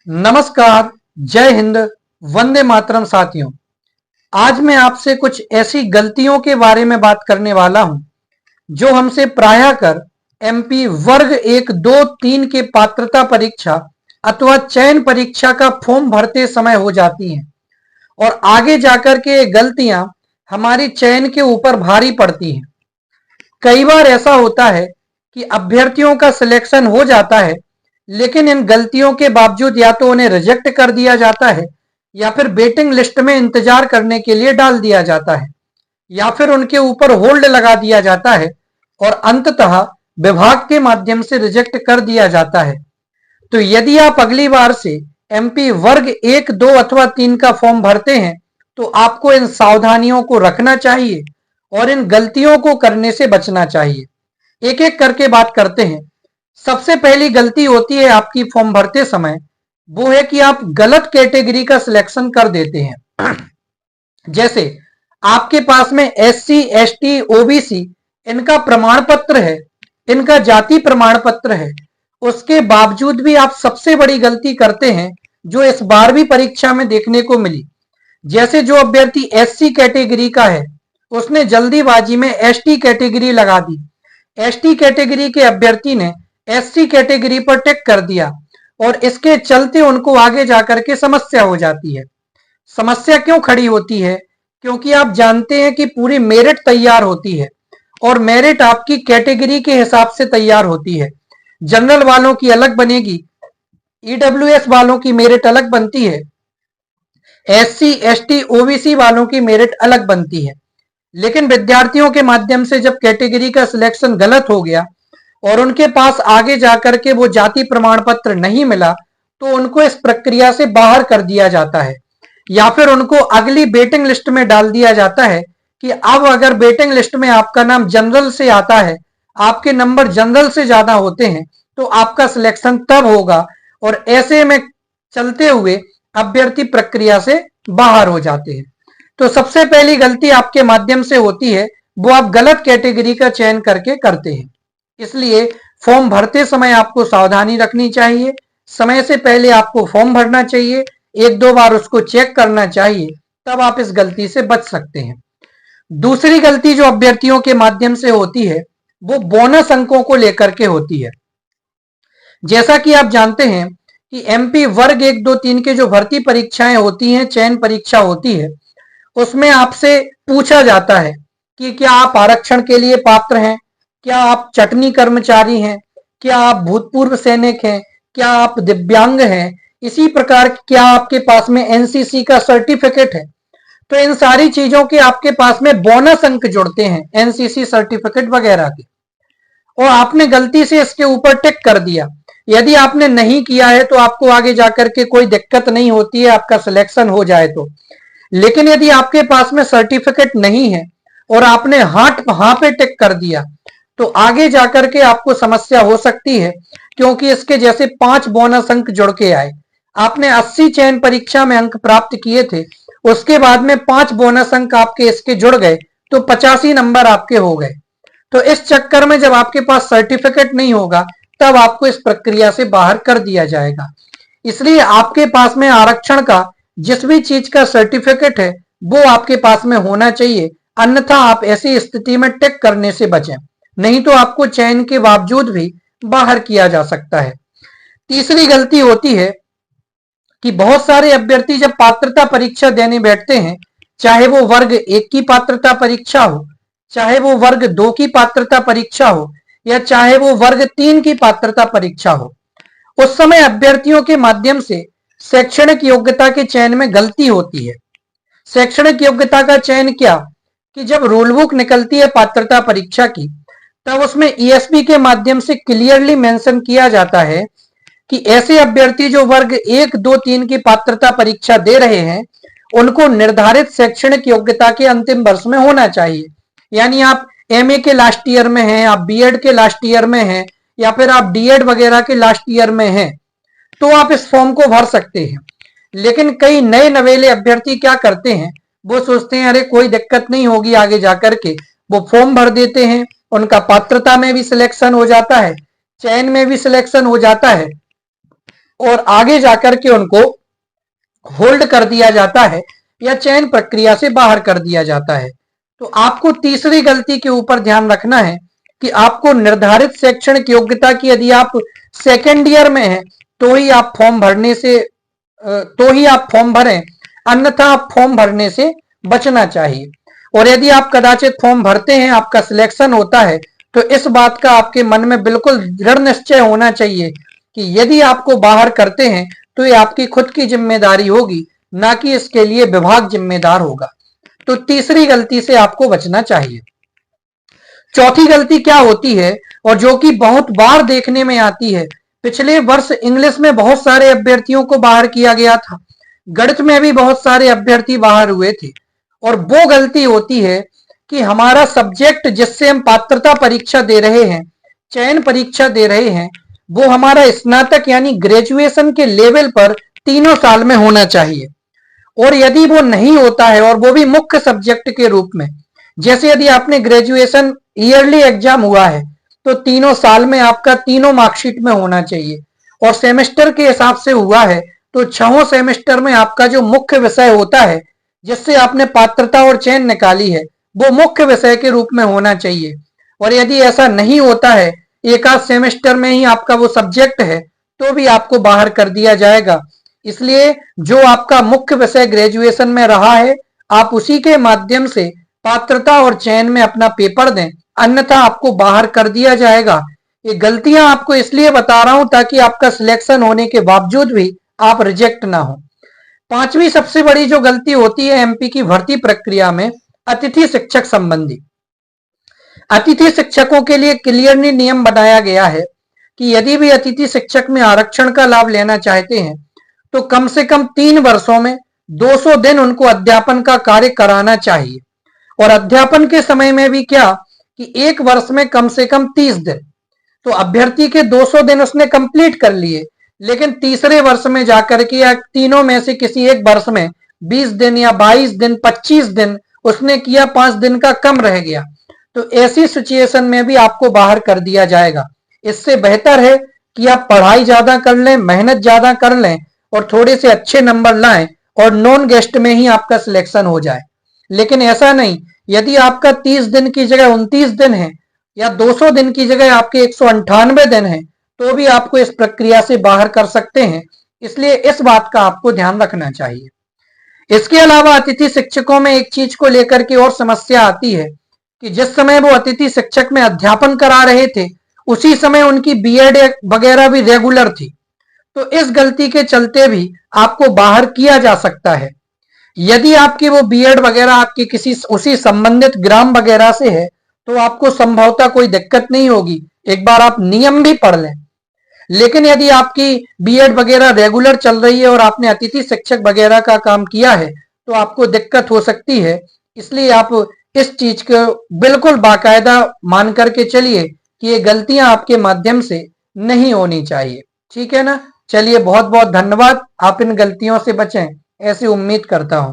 नमस्कार, जय हिंद, वंदे मातरम साथियों। आज मैं आपसे कुछ ऐसी गलतियों के बारे में बात करने वाला हूं जो हमसे प्रायः कर एमपी वर्ग 1, 2, 3 के पात्रता परीक्षा अथवा चयन परीक्षा का फॉर्म भरते समय हो जाती हैं और आगे जाकर के ये गलतियां हमारी चयन के ऊपर भारी पड़ती हैं। कई बार ऐसा होता है कि अभ्यर्थियों का सिलेक्शन हो जाता है, लेकिन इन गलतियों के बावजूद या तो उन्हें रिजेक्ट कर दिया जाता है या फिर वेटिंग लिस्ट में इंतजार करने के लिए डाल दिया जाता है या फिर उनके ऊपर होल्ड लगा दिया जाता है और अंततः विभाग के माध्यम से रिजेक्ट कर दिया जाता है। तो यदि आप अगली बार से एमपी वर्ग 1, 2 अथवा 3 का फॉर्म भरते हैं तो आपको इन सावधानियों को रखना चाहिए और इन गलतियों को करने से बचना चाहिए। एक एक करके बात करते हैं। सबसे पहली गलती होती है आपकी फॉर्म भरते समय, वो है कि आप गलत कैटेगरी का सिलेक्शन कर देते हैं। जैसे आपके पास में एससी, एसटी, ओबीसी इनका प्रमाण पत्र है, इनका जाति प्रमाण पत्र है, उसके बावजूद भी आप सबसे बड़ी गलती करते हैं जो इस बार भी परीक्षा में देखने को मिली। जैसे जो अभ्यर्थी एससी कैटेगरी का है उसने जल्दीबाजी में एसटी कैटेगरी लगा दी। एसटी कैटेगरी के अभ्यर्थी ने एससी कैटेगरी पर टिक कर दिया और इसके चलते उनको आगे जाकर के समस्या हो जाती है। समस्या क्यों खड़ी होती है? क्योंकि आप जानते हैं कि पूरी मेरिट तैयार होती है और मेरिट आपकी कैटेगरी के हिसाब से तैयार होती है। जनरल वालों की अलग बनेगी, ईडब्ल्यूएस वालों की मेरिट अलग बनती है, एससी, एसटी, ओबीसी वालों की मेरिट अलग बनती है। लेकिन विद्यार्थियों के माध्यम से जब कैटेगरी का सिलेक्शन गलत हो गया और उनके पास आगे जाकर के वो जाति प्रमाण पत्र नहीं मिला तो उनको इस प्रक्रिया से बाहर कर दिया जाता है या फिर उनको अगली वेटिंग लिस्ट में डाल दिया जाता है कि अब अगर वेटिंग लिस्ट में आपका नाम जनरल से आता है, आपके नंबर जनरल से ज्यादा होते हैं तो आपका सिलेक्शन तब होगा और ऐसे में चलते हुए अभ्यर्थी प्रक्रिया से बाहर हो जाते हैं। तो सबसे पहली गलती आपके माध्यम से होती है वो आप गलत कैटेगरी का चयन करके करते हैं। इसलिए फॉर्म भरते समय आपको सावधानी रखनी चाहिए। समय से पहले आपको फॉर्म भरना चाहिए, एक दो बार उसको चेक करना चाहिए, तब आप इस गलती से बच सकते हैं। दूसरी गलती जो अभ्यर्थियों के माध्यम से होती है वो बोनस अंकों को लेकर के होती है। जैसा कि आप जानते हैं कि एमपी वर्ग 1, 2, 3 के जो भर्ती परीक्षाएं होती हैं, चयन परीक्षा होती है, उसमें आपसे पूछा जाता है कि क्या आप आरक्षण के लिए पात्र हैं, क्या आप चटनी कर्मचारी हैं, क्या आप भूतपूर्व सैनिक हैं, क्या आप दिव्यांग हैं, इसी प्रकार क्या आपके पास में एनसीसी का सर्टिफिकेट है। तो इन सारी चीजों के आपके पास में बोनस अंक जुड़ते हैं, एनसीसी सर्टिफिकेट वगैरह के, और आपने गलती से इसके ऊपर टिक कर दिया। यदि आपने नहीं किया है तो आपको आगे जाकर के कोई दिक्कत नहीं होती है, आपका सिलेक्शन हो जाए तो। लेकिन यदि आपके पास में सर्टिफिकेट नहीं है और आपने हाँ पे टिक कर दिया तो आगे जाकर के आपको समस्या हो सकती है, क्योंकि इसके जैसे 5 बोनस अंक जुड़ के आए। आपने 80 चयन परीक्षा में अंक प्राप्त किए थे, उसके बाद में 5 बोनस अंक आपके इसके जुड़ गए तो 85 नंबर आपके हो गए। तो इस चक्कर में जब आपके पास सर्टिफिकेट नहीं होगा तब आपको इस प्रक्रिया से बाहर कर दिया जाएगा। इसलिए आपके पास में आरक्षण का जिस भी चीज का सर्टिफिकेट है वो आपके पास में होना चाहिए, अन्यथा आप ऐसी स्थिति में टिक करने से बचें, नहीं तो आपको चयन के बावजूद भी बाहर किया जा सकता है। तीसरी गलती होती है कि बहुत सारे अभ्यर्थी जब पात्रता परीक्षा देने बैठते हैं, चाहे वो वर्ग 1 की पात्रता परीक्षा हो, चाहे वो वर्ग 2 की पात्रता परीक्षा हो या चाहे वो वर्ग 3 की पात्रता परीक्षा हो, उस समय अभ्यर्थियों के माध्यम से शैक्षणिक योग्यता के चयन में गलती होती है। शैक्षणिक योग्यता का चयन क्या, कि जब रूल बुक निकलती है पात्रता परीक्षा की तब उसमें ईएसपी के माध्यम से क्लियरली मेंशन किया जाता है कि ऐसे अभ्यर्थी जो वर्ग 1, 2, 3 की पात्रता परीक्षा दे रहे हैं उनको निर्धारित शैक्षणिक योग्यता के अंतिम वर्ष में होना चाहिए। यानी आप एमए के लास्ट ईयर में हैं, आप बीएड के लास्ट ईयर में हैं या फिर आप डीएड वगैरह के लास्ट ईयर में हैं तो आप इस फॉर्म को भर सकते हैं। लेकिन कई नए नवेले अभ्यर्थी क्या करते हैं, वो सोचते हैं अरे कोई दिक्कत नहीं होगी आगे जाकर के, वो फॉर्म भर देते हैं, उनका पात्रता में भी सिलेक्शन हो जाता है, चयन में भी सिलेक्शन हो जाता है और आगे जाकर के उनको होल्ड कर दिया जाता है या चयन प्रक्रिया से बाहर कर दिया जाता है। तो आपको तीसरी गलती के ऊपर ध्यान रखना है कि आपको निर्धारित शैक्षणिक योग्यता की यदि आप सेकेंड ईयर में हैं तो ही आप फॉर्म भरें, अन्यथा आप फॉर्म भरने से बचना चाहिए। और यदि आप कदाचित फॉर्म भरते हैं, आपका सिलेक्शन होता है, तो इस बात का आपके मन में बिल्कुल दृढ़ निश्चय होना चाहिए कि यदि आपको बाहर करते हैं तो ये आपकी खुद की जिम्मेदारी होगी, ना कि इसके लिए विभाग जिम्मेदार होगा। तो तीसरी गलती से आपको बचना चाहिए। चौथी गलती क्या होती है और जो कि बहुत बार देखने में आती है, पिछले वर्ष इंग्लिश में बहुत सारे अभ्यर्थियों को बाहर किया गया था, गणित में भी बहुत सारे अभ्यर्थी बाहर हुए थे, और वो गलती होती है कि हमारा सब्जेक्ट जिससे हम पात्रता परीक्षा दे रहे हैं, चयन परीक्षा दे रहे हैं, वो हमारा स्नातक यानी ग्रेजुएशन के लेवल पर तीनों साल में होना चाहिए। और यदि वो नहीं होता है और वो भी मुख्य सब्जेक्ट के रूप में, जैसे यदि आपने ग्रेजुएशन ईयरली एग्जाम हुआ है तो तीनों साल में आपका तीनों मार्कशीट में होना चाहिए, और सेमेस्टर के हिसाब से हुआ है तो 6 सेमेस्टर में आपका जो मुख्य विषय होता है जिससे आपने पात्रता और चयन निकाली है वो मुख्य विषय के रूप में होना चाहिए। और यदि ऐसा नहीं होता है, एक आध सेमेस्टर में ही आपका वो सब्जेक्ट है, तो भी आपको बाहर कर दिया जाएगा। इसलिए जो आपका मुख्य विषय ग्रेजुएशन में रहा है, आप उसी के माध्यम से पात्रता और चयन में अपना पेपर दें, अन्यथा आपको बाहर कर दिया जाएगा। ये गलतियां आपको इसलिए बता रहा हूं ताकि आपका सिलेक्शन होने के बावजूद भी आप रिजेक्ट ना हो। पांचवी सबसे बड़ी जो गलती होती है एमपी की भर्ती प्रक्रिया में, अतिथि शिक्षक संबंधी। अतिथि शिक्षकों के लिए क्लियरली नियम बनाया गया है कि यदि भी अतिथि शिक्षक में आरक्षण का लाभ लेना चाहते हैं तो कम से कम 3 वर्षों में 200 दिन उनको अध्यापन का कार्य कराना चाहिए। और अध्यापन के समय में भी क्या कि 1 वर्ष में कम से कम 30 दिन। तो अभ्यर्थी के 200 दिन उसने कंप्लीट कर लिए, लेकिन तीसरे वर्ष में जाकर के या तीनों में से किसी एक वर्ष में 20 दिन या 22 दिन 25 दिन उसने किया, 5 दिन का कम रह गया, तो ऐसी सिचुएशन में भी आपको बाहर कर दिया जाएगा। इससे बेहतर है कि आप पढ़ाई ज्यादा कर लें, मेहनत ज्यादा कर लें और थोड़े से अच्छे नंबर लाएं और नॉन गेस्ट में ही आपका सिलेक्शन हो जाए। लेकिन ऐसा नहीं, यदि आपका 30 दिन की जगह 29 दिन है या 200 दिन की जगह आपके 198 दिन है, तो भी आपको इस प्रक्रिया से बाहर कर सकते हैं। इसलिए इस बात का आपको ध्यान रखना चाहिए। इसके अलावा अतिथि शिक्षकों में एक चीज को लेकर के और समस्या आती है कि जिस समय वो अतिथि शिक्षक में अध्यापन करा रहे थे उसी समय उनकी बीएड वगैरह भी रेगुलर थी, तो इस गलती के चलते भी आपको बाहर किया जा सकता है। यदि आपकी वो बीएड वगैरह आपकी किसी उसी संबंधित ग्राम वगैरह से है तो आपको संभवतः कोई दिक्कत नहीं होगी, एक बार आप नियम भी पढ़ लें। लेकिन यदि आपकी बीएड वगैरह रेगुलर चल रही है और आपने अतिथि शिक्षक वगैरह का काम किया है तो आपको दिक्कत हो सकती है। इसलिए आप इस चीज को बिल्कुल बाकायदा मान करके चलिए कि ये गलतियां आपके माध्यम से नहीं होनी चाहिए। ठीक है ना? चलिए, बहुत बहुत धन्यवाद। आप इन गलतियों से बचें, ऐसी उम्मीद करता हूं।